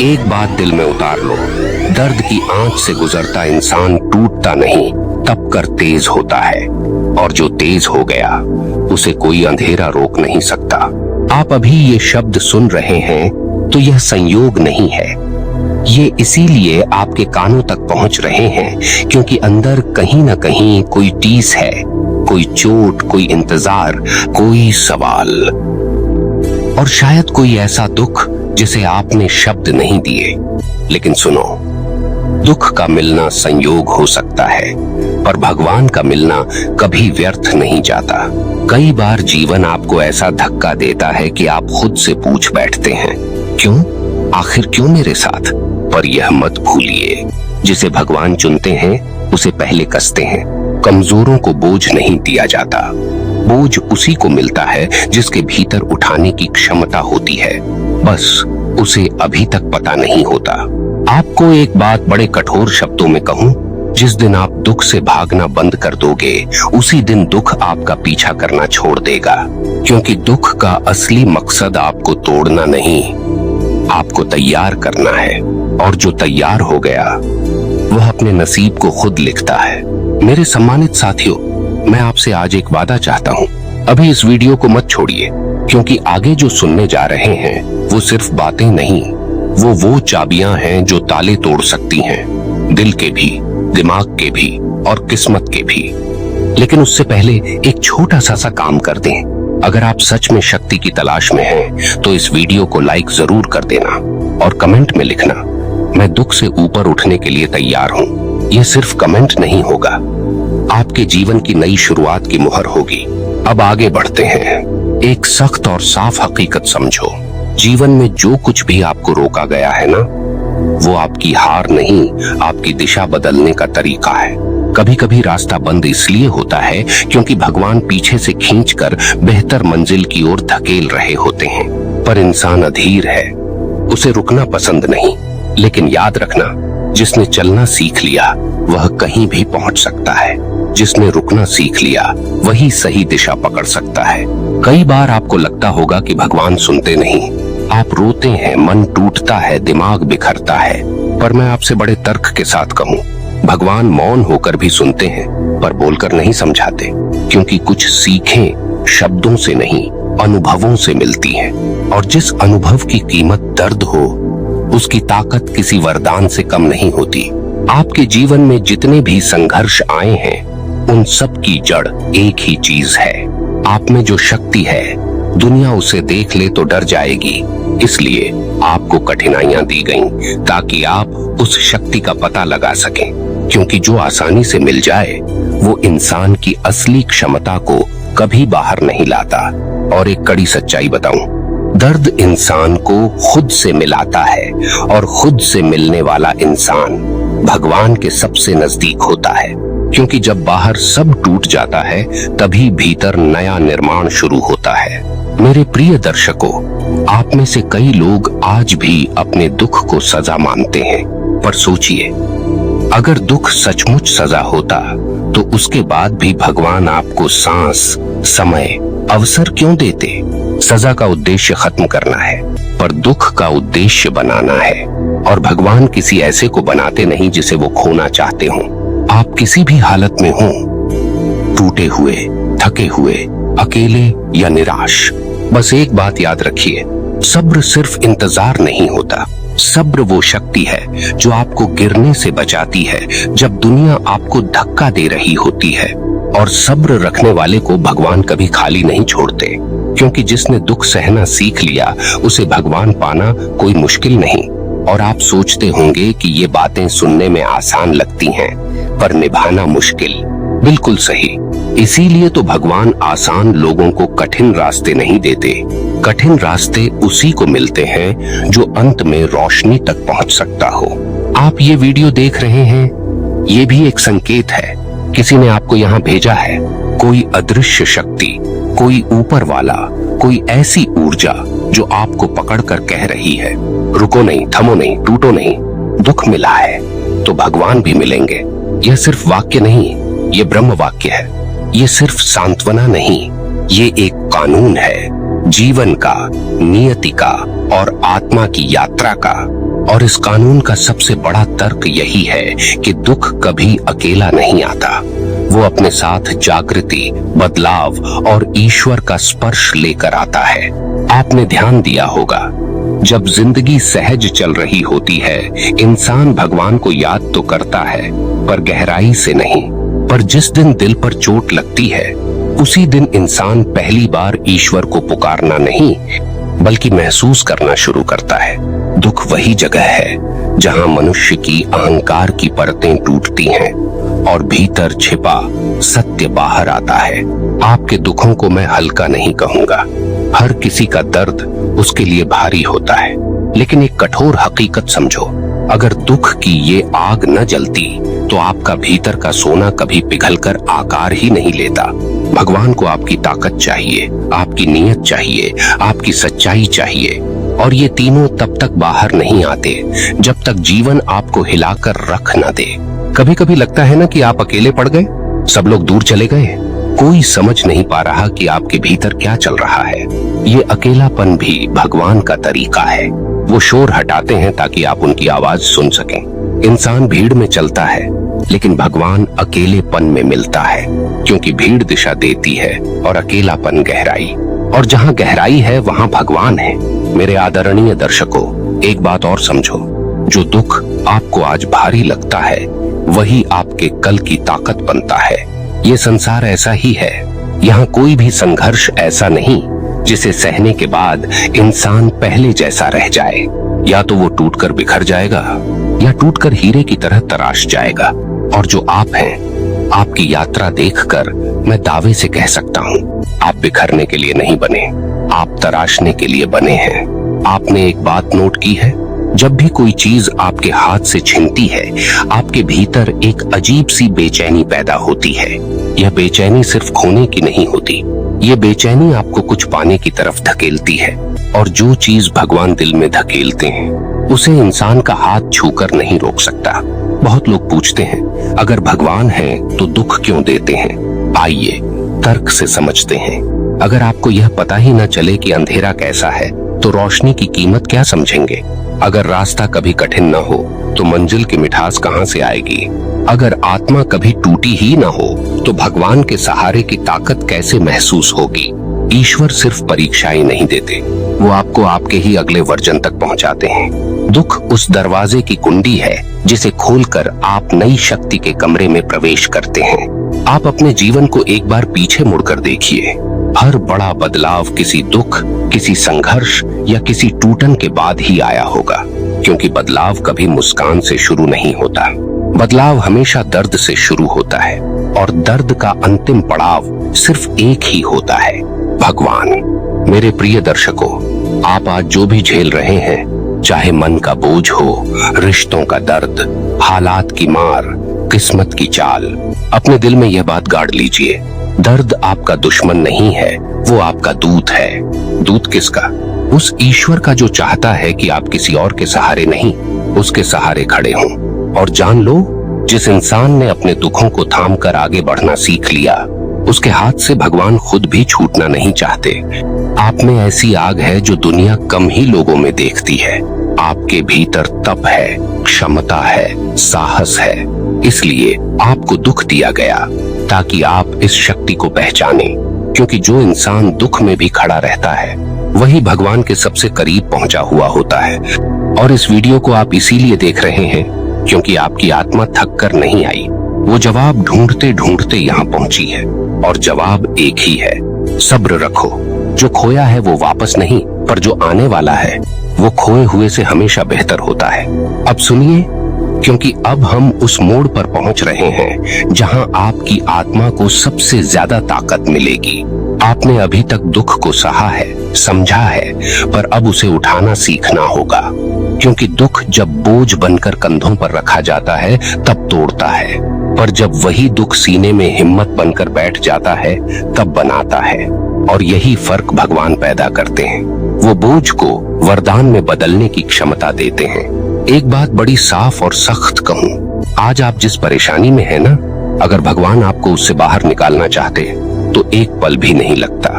एक बात दिल में उतार लो, दर्द की आंच से गुजरता इंसान टूटता नहीं, तप कर तेज होता है, और जो तेज हो गया उसे कोई अंधेरा रोक नहीं सकता। आप अभी ये शब्द सुन रहे हैं तो यह संयोग नहीं है, ये इसीलिए आपके कानों तक पहुंच रहे हैं क्योंकि अंदर कहीं ना कहीं कोई टीस है, कोई चोट, कोई इंतजार, कोई सवाल, और शायद कोई ऐसा दुख जिसे आपने शब्द नहीं दिए। लेकिन सुनो, दुख का मिलना संयोग हो सकता है, पर भगवान का मिलना कभी व्यर्थ नहीं जाता। कई बार जीवन आपको ऐसा धक्का देता है कि आप खुद से पूछ बैठते हैं, क्यों, आखिर क्यों मेरे साथ? पर यह मत भूलिए, जिसे भगवान चुनते हैं उसे पहले कसते हैं। कमजोरों को बोझ नहीं दिया जाता, बोझ उसी को मिलता है जिसके भीतर उठाने की क्षमता होती है, बस उसे अभी तक पता नहीं होता। आपको एक बात बड़े कठोर शब्दों में कहूं, जिस दिन आप दुख से भागना बंद कर दोगे, उसी दिन दुख आपका पीछा करना छोड़ देगा, क्योंकि दुख का असली मकसद आपको तोड़ना नहीं, आपको तैयार करना है, और जो तैयार हो गया वह अपने नसीब को खुद लिखता है। मेरे सम्मानित साथियों, मैं आपसे आज एक वादा चाहता हूँ, अभी इस वीडियो को मत छोड़िए, क्योंकि आगे जो सुनने जा रहे हैं वो सिर्फ बातें नहीं, वो चाबियां हैं जो ताले तोड़ सकती हैं, दिल के भी, दिमाग के भी और किस्मत के भी। लेकिन उससे पहले एक छोटा सा काम कर दें। अगर आप सच में शक्ति की तलाश में हैं, तो इस वीडियो को लाइक जरूर कर देना और कमेंट में लिखना, मैं दुख से ऊपर उठने के लिए तैयार हूँ। यह सिर्फ कमेंट नहीं होगा, आपके जीवन की नई शुरुआत की मुहर होगी। अब आगे बढ़ते हैं। एक सख्त और साफ हकीकत समझो, जीवन में जो कुछ भी आपको रोका गया है ना, वो आपकी हार नहीं, आपकी दिशा बदलने का तरीका है। कभी कभी रास्ता बंद इसलिए होता है क्योंकि भगवान पीछे से खींचकर बेहतर मंजिल की ओर धकेल रहे होते हैं। पर इंसान अधीर है, उसे रुकना पसंद नहीं। लेकिन याद रखना, जिसने चलना सीख लिया वह कहीं भी पहुंच सकता है, जिसने रुकना सीख लिया वही सही दिशा पकड़ सकता है। कई बार आपको लगता होगा कि भगवान सुनते नहीं, आप रोते हैं, मन टूटता है, दिमाग बिखरता है, पर मैं आपसे बड़े तर्क के साथ कहूं, भगवान मौन होकर भी सुनते हैं, पर बोलकर नहीं समझाते, क्योंकि कुछ सीखें शब्दों से नहीं, अनुभवों से मिलती हैं, और जिस अनुभव की कीमत दर्द हो, उसकी ताकत किसी वरदान से कम नहीं होती। आपके जीवन में जितने भी संघर्ष आए हैं, उन सब की जड़ एक ही चीज है, आप में जो शक्ति है, दुनिया उसे देख ले तो डर जाएगी, इसलिए आपको कठिनाइयां दी गईं ताकि आप उस शक्ति का पता लगा सकें, क्योंकि जो आसानी से मिल जाए वो इंसान की असली क्षमता को कभी बाहर नहीं लाता। और एक कड़ी सच्चाई बताऊं, दर्द इंसान को खुद से मिलाता है, और खुद से मिलने वाला इंसान भगवान के सबसे नजदीक होता है, क्योंकि जब बाहर सब टूट जाता है तभी भीतर नया निर्माण शुरू होता है। मेरे प्रिय दर्शकों, आप में से कई लोग आज भी अपने दुख को सजा मानते हैं, पर सोचिए, अगर दुख सचमुच सजा होता तो उसके बाद भी भगवान आपको सांस, समय, अवसर क्यों देते? सजा का उद्देश्य खत्म करना है, पर दुख का उद्देश्य बनाना है, और भगवान किसी ऐसे को बनाते नहीं जिसे वो खोना चाहते हों। आप किसी भी हालत में हों, टूटे हुए, थके हुए, अकेले या निराश, बस एक बात याद रखिए, सब्र सिर्फ इंतजार नहीं होता, सब्र वो शक्ति है जो आपको गिरने से बचाती है जब दुनिया आपको धक्का दे रही होती है। और सब्र रखने वाले को भगवान कभी खाली नहीं छोड़ते, क्योंकि जिसने दुख सहना सीख लिया उसे भगवान पाना कोई मुश्किल नहीं। और आप सोचते होंगे कि ये बातें सुनने में आसान लगती हैं, पर निभाना मुश्किल। बिल्कुल सही, इसीलिए तो भगवान आसान लोगों को कठिन रास्ते नहीं देते। कठिन रास्ते उसी को मिलते हैं जो अंत में रोशनी तक पहुंच सकता हो। आप ये वीडियो देख रहे हैं, ये भी एक संकेत है, किसी ने आपको यहाँ भेजा है, कोई अदृश्य शक्ति, कोई ऊपर वाला, कोई ऐसी ऊर्जा जो आपको पकड़कर कह रही है, रुको नहीं, थमो नहीं, टूटो नहीं, दुख मिला है तो भगवान भी मिलेंगे। यह सिर्फ वाक्य नहीं, ये ब्रह्म वाक्य है, ये सिर्फ सांत्वना नहीं, ये एक कानून है, जीवन का, नियति का और आत्मा की यात्रा का। और इस कानून का सबसे बड़ा तर्क यही है कि दुख कभी अकेला नहीं आता। वो अपने साथ जागृति, बदलाव और ईश्वर का स्पर्श लेकर आता है। आपने ध्यान दिया होगा, जब जिंदगी सहज चल रही होती है, इंसान भगवान को याद तो करता है, पर गहराई से नहीं। पर जिस दिन दिल पर चोट लगती है, उसी दिन इंसान पहली बार ईश्वर को पुकारना नहीं, बल्कि महसूस करना शुरू करता है। दुख वही जगह है जहां मनुष्य की अहंकार की परतें टूटती हैं और भीतर छिपा सत्य बाहर आता है। आपके दुखों को मैं हल्का नहीं कहूंगा। हर किसी का दर्द उसके लिए भारी होता है, लेकिन एक कठोर हकीकत समझो, अगर दुख की ये आग न जलती तो आपका भीतर का सोना कभी पिघलकर आकार ही नहीं लेता। भगवान को आपकी ताकत चाहिए, आपकी नीयत चाहिए, आपकी सच्चाई चाहिए, और ये तीनों तब तक बाहर नहीं आते जब तक जीवन आपको हिलाकर रख न दे। कभी कभी लगता है ना कि आप अकेले पड़ गए, सब लोग दूर चले गए, कोई समझ नहीं पा रहा कि आपके भीतर क्या चल रहा है। ये अकेलापन भी भगवान का तरीका है। वो शोर हटाते हैं ताकि आप उनकी आवाज सुन सकें। इंसान भीड़ में चलता है, लेकिन भगवान अकेलेपन में मिलता है, क्योंकि भीड़ दिशा देती है और अकेलापन गहराई, और जहाँ गहराई है वहाँ भगवान है। मेरे आदरणीय दर्शकों, एक बात और समझो, जो दुख आपको आज भारी लगता है, वही आपके कल की ताकत बनता है। ये संसार ऐसा ही है, यहाँ कोई भी संघर्ष ऐसा नहीं जिसे सहने के बाद इंसान पहले जैसा रह जाए। या तो वो टूटकर बिखर जाएगा, या टूटकर हीरे की तरह तराश जाएगा। और जो आप हैं, आपकी यात्रा देखकर मैं दावे से कह सकता हूँ, आप बिखरने के लिए नहीं बने, आप तराशने के लिए बने हैं। आपने एक बात नोट की है, जब भी कोई चीज आपके हाथ से छिनती है, आपके भीतर एक अजीब सी बेचैनी पैदा होती है। यह बेचैनी सिर्फ खोने की नहीं होती, ये बेचैनी आपको कुछ पाने की तरफ धकेलती है। और जो चीज भगवान दिल में धकेलते हैं, उसे इंसान का हाथ छूकर नहीं रोक सकता। बहुत लोग पूछते हैं, अगर भगवान है तो दुख क्यों देते हैं? आइए तर्क से समझते हैं। अगर आपको यह पता ही न चले कि अंधेरा कैसा है, तो रोशनी की कीमत क्या समझेंगे? अगर रास्ता कभी कठिन न हो तो मंजिल की मिठास कहां से आएगी? अगर आत्मा कभी टूटी ही न हो तो भगवान के सहारे की ताकत कैसे महसूस होगी? ईश्वर सिर्फ परीक्षाएं नहीं देते, वो आपको आपके ही अगले वर्जन तक पहुंचाते हैं। दुख उस दरवाजे की कुंडी है जिसे खोलकर आप नई शक्ति के कमरे में प्रवेश करते हैं। आप अपने जीवन को एक बार पीछे मुड़कर देखिए। हर बड़ा बदलाव किसी दुख, किसी संघर्ष या किसी टूटन के बाद ही आया होगा, क्योंकि बदलाव कभी मुस्कान से शुरू नहीं होता। बदलाव हमेशा दर्द से शुरू होता है, और दर्द का अंतिम पड़ाव सिर्फ एक ही होता है, भगवान। मेरे प्रिय दर्शकों, आप आज जो भी झेल रहे हैं, चाहे मन का बोझ हो, रिश्तों का दर्द, हालात की मार, किस्मत की चाल, अपने दिल में यह बात गाड़ लीजिए, दर्द आपका दुश्मन नहीं है, वो आपका दूत है। दूत किसका? उस ईश्वर का जो चाहता है कि आप किसी और के सहारे नहीं, उसके सहारे खड़े हों। और जान लो, जिस इंसान ने अपने दुखों को थाम कर आगे बढ़ना सीख लिया, उसके हाथ से भगवान खुद भी छूटना नहीं चाहते। आप में ऐसी आग है जो दुनिया कम ही लोगों में देखती है। आपके भीतर तप है, क्षमता है, साहस है। इसलिए आपको दुख दिया गया ताकि आप इस शक्ति को पहचाने, क्योंकि जो इंसान दुख में भी खड़ा रहता है, वही भगवान के सबसे करीब पहुंचा हुआ होता है। और इस वीडियो को आप इसीलिए देख रहे हैं क्योंकि आपकी आत्मा थक कर नहीं आई, वो जवाब ढूंढते ढूंढते यहाँ पहुंची है। और जवाब एक ही है, सब्र रखो। जो खोया है वो वापस नहीं, पर जो आने वाला है वो खोए हुए से हमेशा बेहतर होता है। अब सुनिए, क्योंकि अब हम उस मोड़ पर पहुंच रहे हैं जहां आपकी आत्मा को सबसे ज्यादा ताकत मिलेगी। आपने अभी तक दुख को सहा है, समझा है, पर अब उसे उठाना सीखना होगा, क्योंकि दुख जब बोझ बनकर कंधों पर रखा जाता है तब तोड़ता है, पर जब वही दुख सीने में हिम्मत बनकर बैठ जाता है तब बनाता है। और यही फर्क भगवान पैदा करते हैं। वो बोझ को वरदान में बदलने की क्षमता देते हैं। एक बात बड़ी साफ और सख्त कहूं, आज आप जिस परेशानी में है ना, अगर भगवान आपको उससे बाहर निकालना चाहते तो एक पल भी नहीं लगता।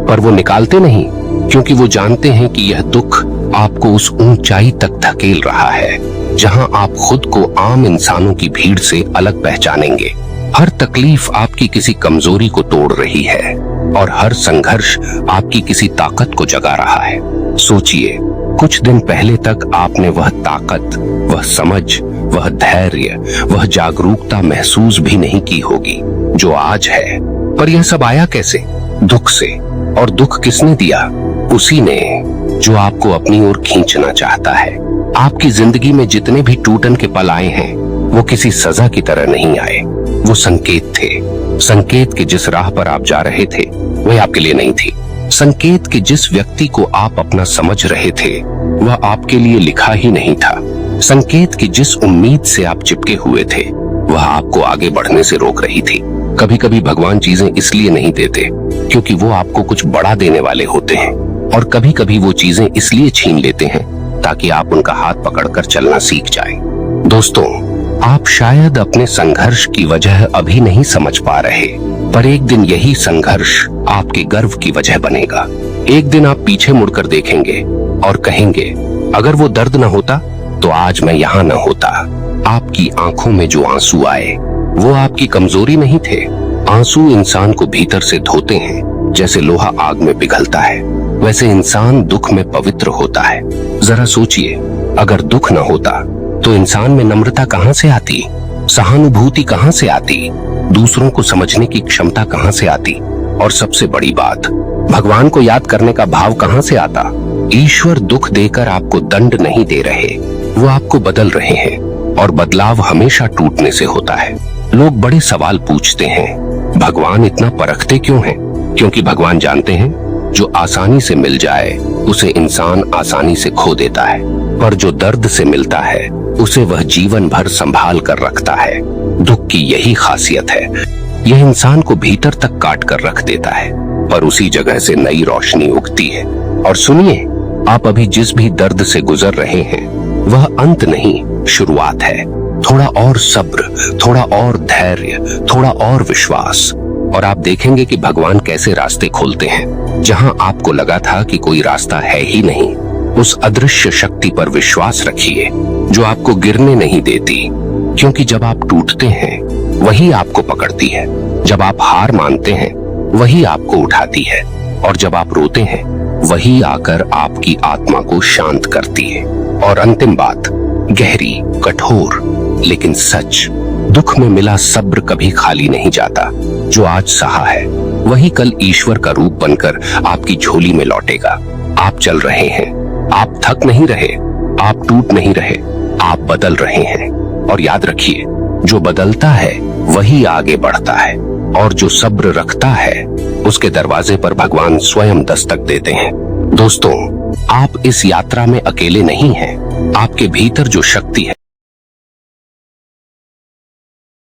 पर वो निकालते नहीं, क्योंकि वो जानते हैं कि यह दुख आपको उस ऊंचाई तक धकेल रहा है जहां आप खुद को आम इंसानों की भीड़ से अलग पहचानेंगे। हर तकलीफ आपकी किसी कमजोरी को तोड़ रही है और हर संघर्ष आपकी किसी ताकत को जगा रहा है। सोचिए, कुछ दिन पहले तक आपने वह ताकत, वह समझ, वह धैर्य, वह जागरूकता महसूस भी नहीं की होगी जो आज है। पर यह सब आया कैसे? दुख से। और दुख किसने दिया? उसी ने जो आपको अपनी ओर खींचना चाहता है। आपकी जिंदगी में जितने भी टूटन के पल आए हैं वो किसी सजा की तरह नहीं आए, वो संकेत थे। संकेत के जिस राह पर आप जा रहे थे वह आपके लिए नहीं थी। संकेत के जिस व्यक्ति को आप अपना समझ रहे थे वह आपके लिए लिखा ही नहीं था। संकेत की जिस उम्मीद से आप चिपके हुए थे वह आपको आगे बढ़ने से रोक रही थी। कभी कभी भगवान चीजें इसलिए नहीं देते क्योंकि वो आपको कुछ बड़ा देने वाले होते हैं, और कभी कभी वो चीजें इसलिए छीन लेते हैं ताकि आप उनका हाथ पकड़कर चलना सीख जाएं। दोस्तों, आप शायद अपने संघर्ष की वजह अभी नहीं समझ पा रहे, पर एक दिन यही संघर्ष आपके गर्व की वजह बनेगा। एक दिन आप पीछे मुड़कर देखेंगे और कहेंगे, अगर वो दर्द न होता तो आज मैं यहाँ न होता। आपकी आंखों में जो आंसू आए वो आपकी कमजोरी नहीं थे। आंसू इंसान को भीतर से धोते हैं। जैसे लोहा आग में पिघलता है वैसे इंसान दुख में पवित्र होता है। जरा सोचिए, अगर दुख न होता तो इंसान में नम्रता कहां से आती, सहानुभूति कहां से आती, दूसरों को समझने की क्षमता कहां से आती, और सबसे बड़ी बात, भगवान को याद करने का भाव कहां से आता। ईश्वर दुख देकर आपको दंड नहीं दे रहे, वो आपको बदल रहे हैं, और बदलाव हमेशा टूटने से होता है। लोग बड़े सवाल पूछते हैं, भगवान इतना परखते क्यों हैं? क्योंकि भगवान जानते हैं जो आसानी से मिल जाए उसे इंसान आसानी से खो देता है, पर जो दर्द से मिलता है उसे वह जीवन भर संभाल कर रखता है। दुख की यही खासियत है, यह इंसान को भीतर तक काट कर रख देता है, पर उसी जगह से नई रोशनी उगती है। और सुनिए, आप अभी जिस भी दर्द से गुजर रहे हैं वह अंत नहीं, शुरुआत है। थोड़ा और सब्र, थोड़ा और धैर्य, थोड़ा और विश्वास, और आप देखेंगे कि भगवान कैसे रास्ते खोलते हैं जहां आपको लगा था कि कोई रास्ता है ही नहीं। उस अदृश्य शक्ति पर विश्वास रखिए जो आपको गिरने नहीं देती, क्योंकि जब आप टूटते हैं वही आपको पकड़ती है, जब आप हार मानते हैं वही आपको उठाती है, और जब आप रोते हैं वही आकर आपकी आत्मा को शांत करती है। और अंतिम बात, गहरी, कठोर लेकिन सच, दुख में मिला सब्र कभी खाली नहीं जाता। जो आज सहा है वही कल ईश्वर का रूप बनकर आपकी झोली में लौटेगा। आप चल रहे हैं, आप थक नहीं रहे, आप टूट नहीं रहे, आप बदल रहे हैं। और याद रखिए, जो बदलता है वही आगे बढ़ता है, और जो सब्र रखता है उसके दरवाजे पर भगवान स्वयं दस्तक देते हैं। दोस्तों, आप इस यात्रा में अकेले नहीं हैं। आपके भीतर जो शक्ति है